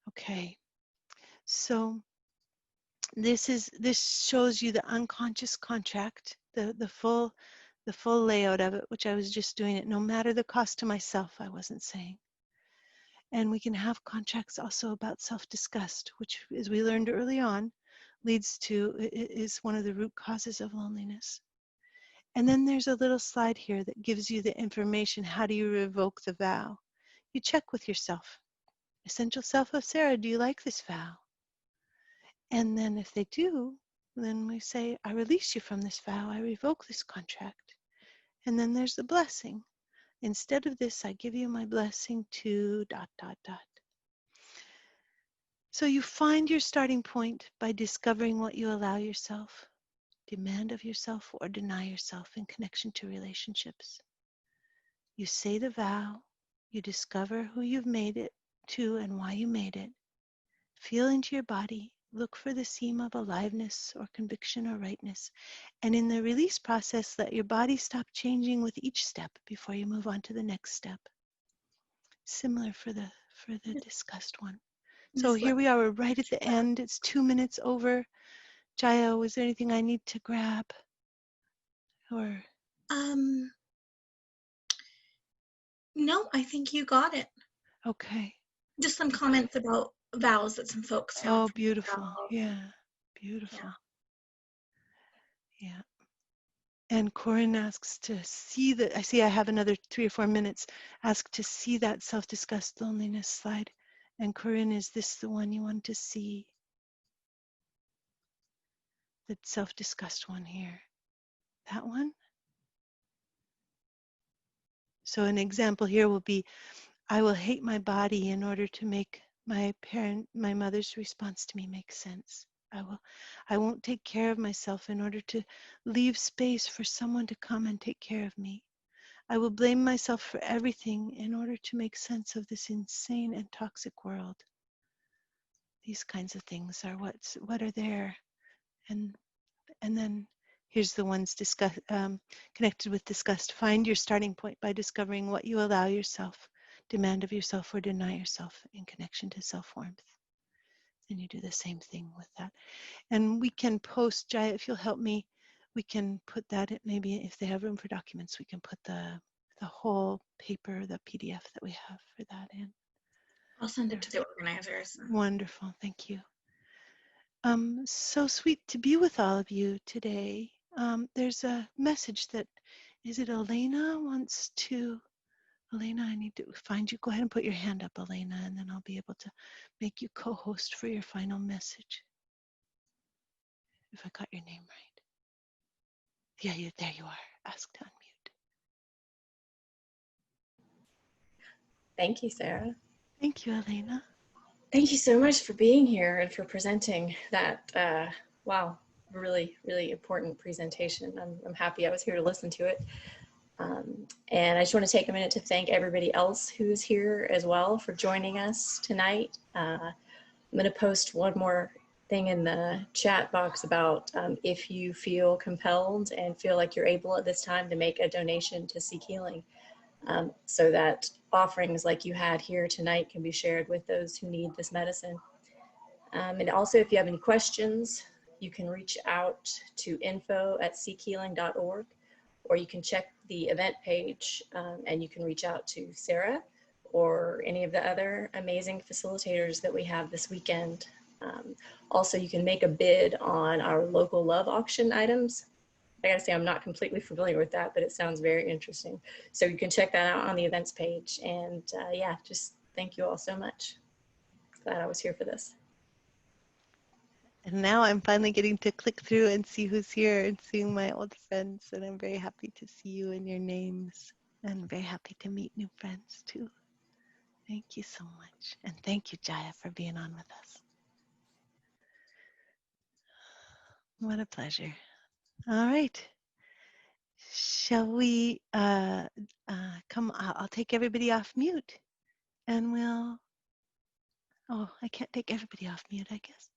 Okay, so this shows you the unconscious contract, the full layout of it, which I was just doing it, no matter the cost to myself, I wasn't saying. And we can have contracts also about self-disgust, which, as we learned early on, is one of the root causes of loneliness. And then there's a little slide here that gives you the information. How do you revoke the vow? You check with yourself. Essential self of Sarah, do you like this vow? And then if they do, then we say, I release you from this vow. I revoke this contract. And then there's the blessing. Instead of this, I give you my blessing to ... So you find your starting point by discovering what you allow yourself, demand of yourself, or deny yourself in connection to relationships. You say the vow, you discover who you've made it to and why you made it. Feel into your body, look for the seam of aliveness or conviction or rightness. And in the release process, let your body stop changing with each step before you move on to the next step. Similar for the discussed one. So here we are, we're right at the end. It's 2 minutes over. Jaya, was there anything I need to grab? Or no, I think you got it. okay. Just some comments about vows that some folks have. Oh, beautiful. Yeah, beautiful. Yeah. And Corinne asks to see that. I see I have another 3 or 4 minutes. Ask to see that self-disgust loneliness slide. And Corinne, is this the one you want to see? The self-disgust one here. That one? So an example here will be, I will hate my body in order to make my mother's response to me make sense. I won't take care of myself in order to leave space for someone to come and take care of me. I will blame myself for everything in order to make sense of this insane and toxic world. These kinds of things are what are there. And then here's the ones connected with disgust. Find your starting point by discovering what you allow yourself, demand of yourself, or deny yourself in connection to self-warmth. Then you do the same thing with that. And we can post, Jaya, if you'll help me, we can put that in, maybe if they have room for documents, we can put the whole paper, the PDF that we have for that in. I'll send it to the organizers. Wonderful, thank you. So sweet to be with all of you today. There's a message that, is it Elena wants to, Elena, I need to find you. Go ahead and put your hand up, Elena, and then I'll be able to make you co-host for your final message. If I got your name right. Yeah, there you are. Ask to unmute. Thank you, Sarah. Thank you, Elena. Thank you so much for being here and for presenting that, wow, really, really important presentation. I'm happy I was here to listen to it. And I just want to take a minute to thank everybody else who's here as well for joining us tonight. I'm going to post one more thing in the chat box about if you feel compelled and feel like you're able at this time to make a donation to SeekHealing, so that offerings like you had here tonight can be shared with those who need this medicine. And also, if you have any questions, you can reach out to info@seekhealing.org, or you can check the event page and you can reach out to Sarah or any of the other amazing facilitators that we have this weekend. Also, you can make a bid on our local love auction items. I gotta say, I'm not completely familiar with that, but it sounds very interesting. So you can check that out on the events page. And yeah, just thank you all so much. Glad I was here for this. And now I'm finally getting to click through and see who's here and seeing my old friends. And I'm very happy to see you and your names. And very happy to meet new friends too. Thank you so much. And thank you, Jaya, for being on with us. What a pleasure. All right. Shall we come? I'll take everybody off mute. And we'll, oh, I can't take everybody off mute, I guess.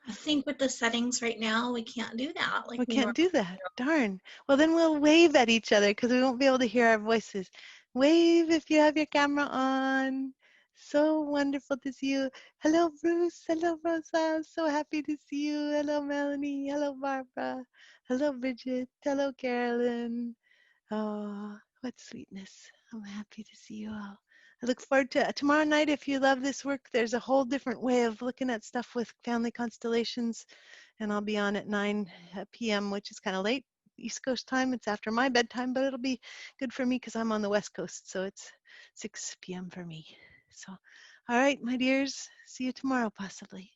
I think with the settings right now, we can't do that. Like We can't do that. Darn. Well, then we'll wave at each other because we won't be able to hear our voices. Wave if you have your camera on. So wonderful to see you. Hello, Bruce. Hello, Rosa. So happy to see you. Hello, Melanie. Hello, Barbara. Hello, Bridget. Hello, Carolyn. Oh, what sweetness. I'm happy to see you all. I look forward to tomorrow night. If you love this work, there's a whole different way of looking at stuff with family constellations. And I'll be on at 9 p.m., which is kind of late East Coast time. It's after my bedtime, but it'll be good for me because I'm on the West Coast. So it's 6 p.m. for me. So, all right, my dears, see you tomorrow possibly.